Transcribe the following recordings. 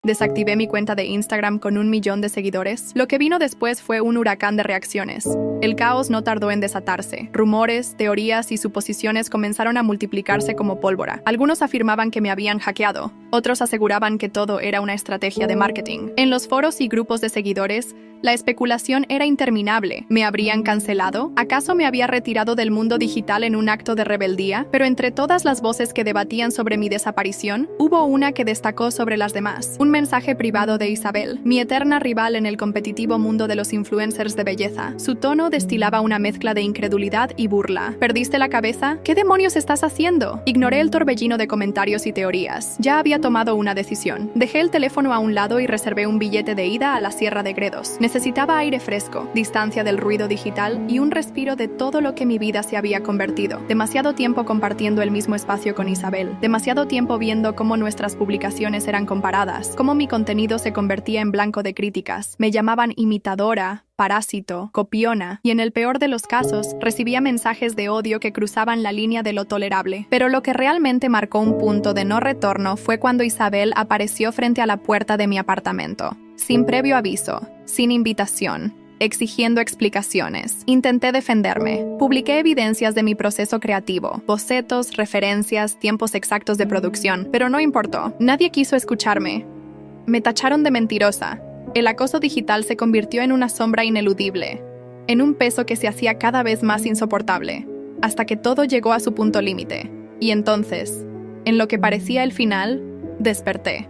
Desactivé mi cuenta de Instagram con 1 millón de seguidores. Lo que vino después fue un huracán de reacciones. El caos no tardó en desatarse. Rumores, teorías y suposiciones comenzaron a multiplicarse como pólvora. Algunos afirmaban que me habían hackeado. Otros aseguraban que todo era una estrategia de marketing. En los foros y grupos de seguidores, la especulación era interminable. ¿Me habrían cancelado? ¿Acaso me había retirado del mundo digital en un acto de rebeldía? Pero entre todas las voces que debatían sobre mi desaparición, hubo una que destacó sobre las demás. Un mensaje privado de Isabel, mi eterna rival en el competitivo mundo de los influencers de belleza. Su tono destilaba una mezcla de incredulidad y burla. ¿Perdiste la cabeza? ¿Qué demonios estás haciendo? Ignoré el torbellino de comentarios y teorías. Ya había tomado una decisión. Dejé el teléfono a un lado y reservé un billete de ida a la Sierra de Gredos. Necesitaba aire fresco, distancia del ruido digital y un respiro de todo lo que mi vida se había convertido. Demasiado tiempo compartiendo el mismo espacio con Isabel. Demasiado tiempo viendo cómo nuestras publicaciones eran comparadas, cómo mi contenido se convertía en blanco de críticas. Me llamaban imitadora, parásito, copiona, y en el peor de los casos, recibía mensajes de odio que cruzaban la línea de lo tolerable. Pero lo que realmente marcó un punto de no retorno fue cuando Isabel apareció frente a la puerta de mi apartamento, sin previo aviso, sin invitación, exigiendo explicaciones. Intenté defenderme. Publiqué evidencias de mi proceso creativo, bocetos, referencias, tiempos exactos de producción, pero no importó. Nadie quiso escucharme. Me tacharon de mentirosa. El acoso digital se convirtió en una sombra ineludible, en un peso que se hacía cada vez más insoportable, hasta que todo llegó a su punto límite. Y entonces, en lo que parecía el final, desperté.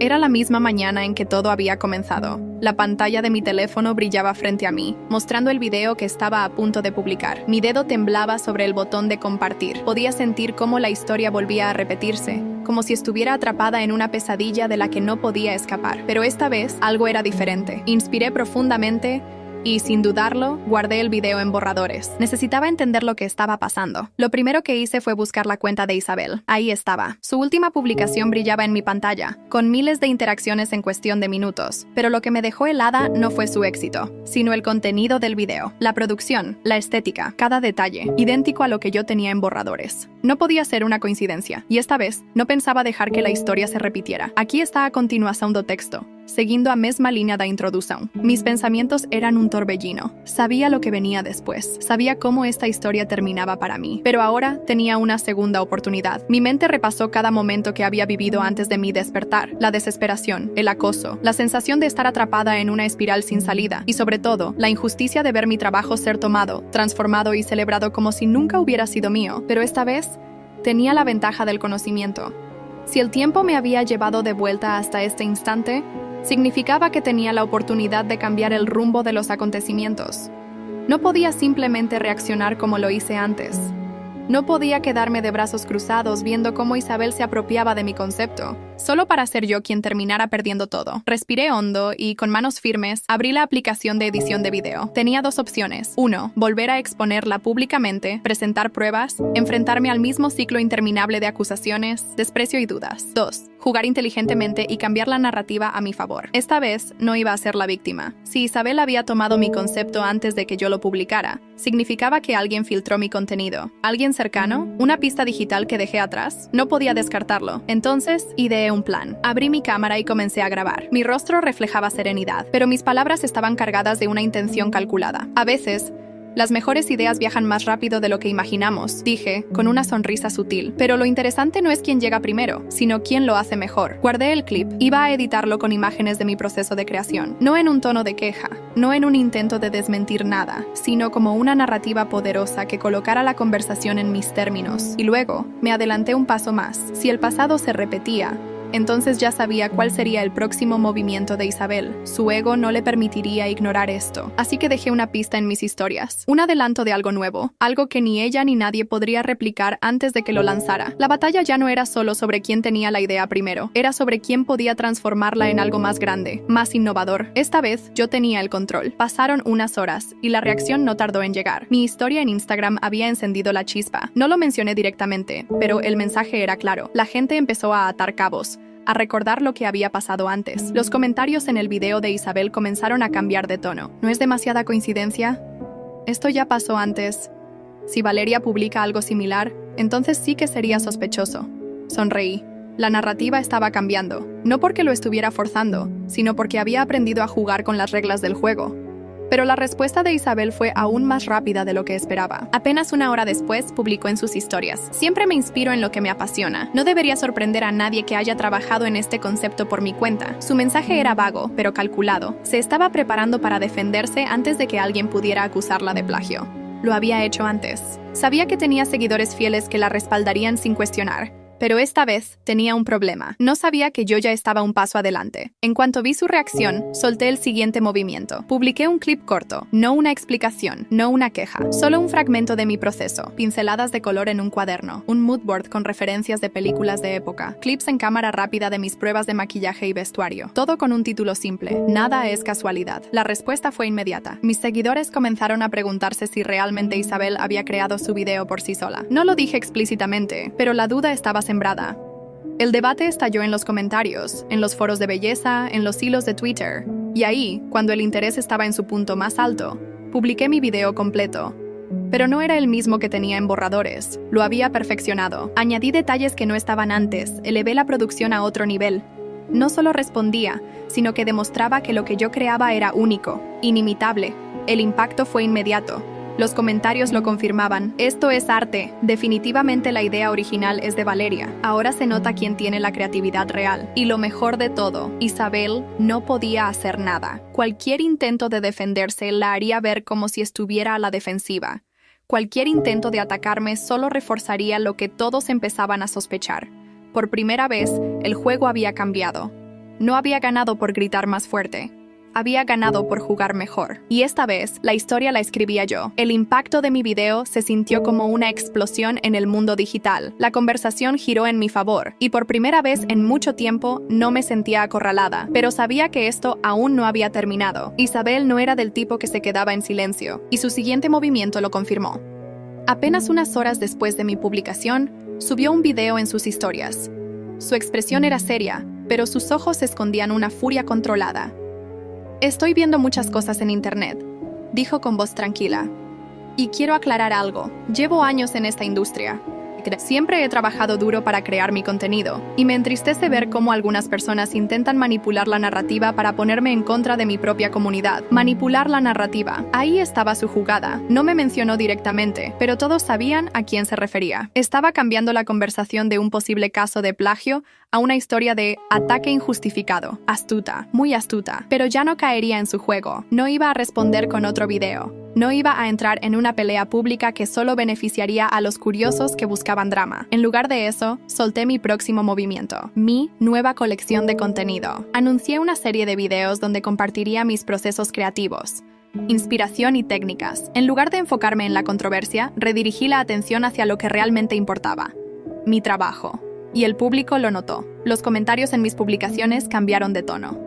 Era la misma mañana en que todo había comenzado. La pantalla de mi teléfono brillaba frente a mí, mostrando el video que estaba a punto de publicar. Mi dedo temblaba sobre el botón de compartir. Podía sentir cómo la historia volvía a repetirse, como si estuviera atrapada en una pesadilla de la que no podía escapar. Pero esta vez, algo era diferente. Inspiré profundamente y, sin dudarlo, guardé el video en borradores. Necesitaba entender lo que estaba pasando. Lo primero que hice fue buscar la cuenta de Isabel. Ahí estaba. Su última publicación brillaba en mi pantalla, con miles de interacciones en cuestión de minutos. Pero lo que me dejó helada no fue su éxito, sino el contenido del video. La producción, la estética, cada detalle, idéntico a lo que yo tenía en borradores. No podía ser una coincidencia, y esta vez no pensaba dejar que la historia se repitiera. Aquí está a continuación do texto, seguindo a mesma línea da introducción. Mis pensamientos eran un torbellino. Sabía lo que venía después. Sabía cómo esta historia terminaba para mí. Pero ahora tenía una segunda oportunidad. Mi mente repasó cada momento que había vivido antes de mi despertar. La desesperación, el acoso, la sensación de estar atrapada en una espiral sin salida. Y sobre todo, la injusticia de ver mi trabajo ser tomado, transformado y celebrado como si nunca hubiera sido mío. Pero esta vez, tenía la ventaja del conocimiento. Si el tiempo me había llevado de vuelta hasta este instante, significaba que tenía la oportunidad de cambiar el rumbo de los acontecimientos. No podía simplemente reaccionar como lo hice antes. No podía quedarme de brazos cruzados viendo cómo Isabel se apropiaba de mi concepto, solo para ser yo quien terminara perdiendo todo. Respiré hondo y, con manos firmes, abrí la aplicación de edición de video. Tenía dos opciones. 1. Volver a exponerla públicamente, presentar pruebas, enfrentarme al mismo ciclo interminable de acusaciones, desprecio y dudas. 2. Jugar inteligentemente y cambiar la narrativa a mi favor. Esta vez no iba a ser la víctima. Si Isabel había tomado mi concepto antes de que yo lo publicara, significaba que alguien filtró mi contenido. ¿Alguien cercano? ¿Una pista digital que dejé atrás? No podía descartarlo. Entonces, ideé un plan. Abrí mi cámara y comencé a grabar. Mi rostro reflejaba serenidad, pero mis palabras estaban cargadas de una intención calculada. A veces, las mejores ideas viajan más rápido de lo que imaginamos, dije, con una sonrisa sutil. Pero lo interesante no es quién llega primero, sino quién lo hace mejor. Guardé el clip. Iba a editarlo con imágenes de mi proceso de creación. No en un tono de queja, no en un intento de desmentir nada, sino como una narrativa poderosa que colocara la conversación en mis términos. Y luego, me adelanté un paso más. Si el pasado se repetía, entonces ya sabía cuál sería el próximo movimiento de Isabel. Su ego no le permitiría ignorar esto. Así que dejé una pista en mis historias. Un adelanto de algo nuevo. Algo que ni ella ni nadie podría replicar antes de que lo lanzara. La batalla ya no era solo sobre quién tenía la idea primero. Era sobre quién podía transformarla en algo más grande, más innovador. Esta vez, yo tenía el control. Pasaron unas horas, y la reacción no tardó en llegar. Mi historia en Instagram había encendido la chispa. No lo mencioné directamente, pero el mensaje era claro. La gente empezó a atar cabos, a recordar lo que había pasado antes. Los comentarios en el video de Isabel comenzaron a cambiar de tono. ¿No es demasiada coincidencia? Esto ya pasó antes. Si Valeria publica algo similar, entonces sí que sería sospechoso. Sonreí. La narrativa estaba cambiando, no porque lo estuviera forzando, sino porque había aprendido a jugar con las reglas del juego. Pero la respuesta de Isabel fue aún más rápida de lo que esperaba. Apenas una hora después, publicó en sus historias: "Siempre me inspiro en lo que me apasiona. No debería sorprender a nadie que haya trabajado en este concepto por mi cuenta". Su mensaje era vago, pero calculado. Se estaba preparando para defenderse antes de que alguien pudiera acusarla de plagio. Lo había hecho antes. Sabía que tenía seguidores fieles que la respaldarían sin cuestionar. Pero esta vez tenía un problema. No sabía que yo ya estaba un paso adelante. En cuanto vi su reacción, solté el siguiente movimiento. Publiqué un clip corto, no una explicación, no una queja, solo un fragmento de mi proceso, pinceladas de color en un cuaderno, un mood board con referencias de películas de época, clips en cámara rápida de mis pruebas de maquillaje y vestuario. Todo con un título simple: "Nada es casualidad". La respuesta fue inmediata. Mis seguidores comenzaron a preguntarse si realmente Isabel había creado su video por sí sola. No lo dije explícitamente, pero la duda estaba sembrada. El debate estalló en los comentarios, en los foros de belleza, en los hilos de Twitter. Y ahí, cuando el interés estaba en su punto más alto, publiqué mi video completo. Pero no era el mismo que tenía en borradores. Lo había perfeccionado. Añadí detalles que no estaban antes, elevé la producción a otro nivel. No solo respondía, sino que demostraba que lo que yo creaba era único, inimitable. El impacto fue inmediato. Los comentarios lo confirmaban. "Esto es arte. Definitivamente la idea original es de Valeria. Ahora se nota quién tiene la creatividad real". Y lo mejor de todo, Isabel no podía hacer nada. Cualquier intento de defenderse la haría ver como si estuviera a la defensiva. Cualquier intento de atacarme solo reforzaría lo que todos empezaban a sospechar. Por primera vez, el juego había cambiado. No había ganado por gritar más fuerte. Había ganado por jugar mejor. Y esta vez, la historia la escribía yo. El impacto de mi video se sintió como una explosión en el mundo digital. La conversación giró en mi favor, y por primera vez en mucho tiempo no me sentía acorralada. Pero sabía que esto aún no había terminado. Isabel no era del tipo que se quedaba en silencio, y su siguiente movimiento lo confirmó. Apenas unas horas después de mi publicación, subió un video en sus historias. Su expresión era seria, pero sus ojos escondían una furia controlada. "Estoy viendo muchas cosas en internet", dijo con voz tranquila. "Y quiero aclarar algo. Llevo años en esta industria. Siempre he trabajado duro para crear mi contenido, y me entristece ver cómo algunas personas intentan manipular la narrativa para ponerme en contra de mi propia comunidad. Manipular la narrativa. Ahí estaba su jugada. No me mencionó directamente, pero todos sabían a quién se refería. Estaba cambiando la conversación de un posible caso de plagio a una historia de ataque injustificado. Astuta, muy astuta. Pero ya no caería en su juego. No iba a responder con otro video. No iba a entrar en una pelea pública que solo beneficiaría a los curiosos que buscaban drama. En lugar de eso, solté mi próximo movimiento, mi nueva colección de contenido. Anuncié una serie de videos donde compartiría mis procesos creativos, inspiración y técnicas. En lugar de enfocarme en la controversia, redirigí la atención hacia lo que realmente importaba: mi trabajo. Y el público lo notó. Los comentarios en mis publicaciones cambiaron de tono.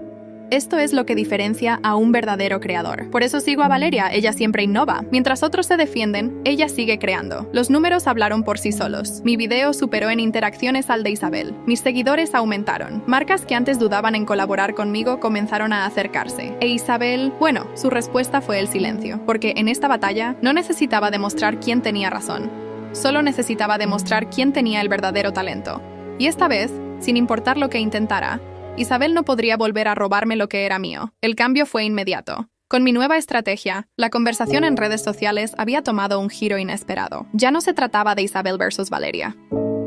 Esto es lo que diferencia a un verdadero creador. Por eso sigo a Valeria, ella siempre innova. Mientras otros se defienden, ella sigue creando. Los números hablaron por sí solos. Mi video superó en interacciones al de Isabel. Mis seguidores aumentaron. Marcas que antes dudaban en colaborar conmigo comenzaron a acercarse. E Isabel, bueno, su respuesta fue el silencio. Porque en esta batalla no necesitaba demostrar quién tenía razón. Solo necesitaba demostrar quién tenía el verdadero talento. Y esta vez, sin importar lo que intentara, Isabel no podría volver a robarme lo que era mío. El cambio fue inmediato. Con mi nueva estrategia, la conversación en redes sociales había tomado un giro inesperado. Ya no se trataba de Isabel versus Valeria.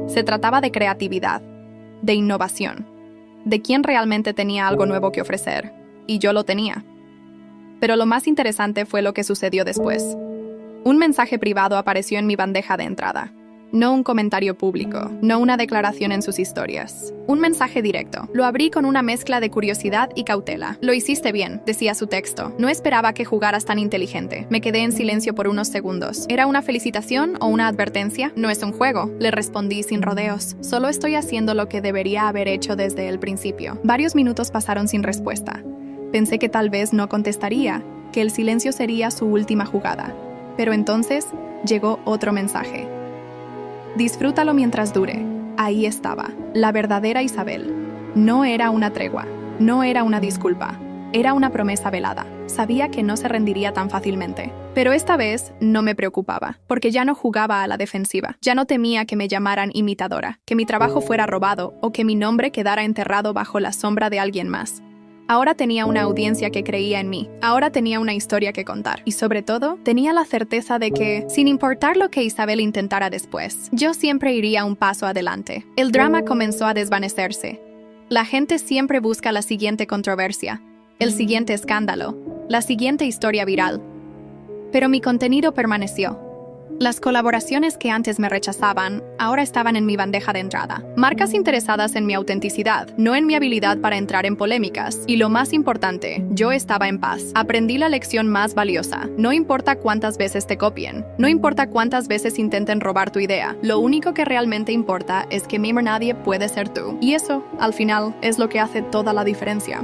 Se trataba de creatividad, de innovación, de quién realmente tenía algo nuevo que ofrecer. Y yo lo tenía. Pero lo más interesante fue lo que sucedió después. Un mensaje privado apareció en mi bandeja de entrada. No un comentario público, no una declaración en sus historias. Un mensaje directo. Lo abrí con una mezcla de curiosidad y cautela. "Lo hiciste bien", decía su texto. No esperaba que jugaras tan inteligente. Me quedé en silencio por unos segundos. ¿Era una felicitación o una advertencia? "No es un juego", le respondí sin rodeos. "Solo estoy haciendo lo que debería haber hecho desde el principio". Varios minutos pasaron sin respuesta. Pensé que tal vez no contestaría, que el silencio sería su última jugada. Pero entonces llegó otro mensaje. "Disfrútalo mientras dure". Ahí estaba, la verdadera Isabel. No era una tregua, no era una disculpa. Era una promesa velada. Sabía que no se rendiría tan fácilmente. Pero esta vez no me preocupaba, porque ya no jugaba a la defensiva. Ya no temía que me llamaran imitadora, que mi trabajo fuera robado o que mi nombre quedara enterrado bajo la sombra de alguien más. Ahora tenía una audiencia que creía en mí. Ahora tenía una historia que contar. Y sobre todo, tenía la certeza de que, sin importar lo que Isabel intentara después, yo siempre iría un paso adelante. El drama comenzó a desvanecerse. La gente siempre busca la siguiente controversia, el siguiente escándalo, la siguiente historia viral. Pero mi contenido permaneció. Las colaboraciones que antes me rechazaban, ahora estaban en mi bandeja de entrada. Marcas interesadas en mi autenticidad, no en mi habilidad para entrar en polémicas. Y lo más importante, yo estaba en paz. Aprendí la lección más valiosa. No importa cuántas veces te copien. No importa cuántas veces intenten robar tu idea. Lo único que realmente importa es que Mimir Nadie puede ser tú. Y eso, al final, es lo que hace toda la diferencia.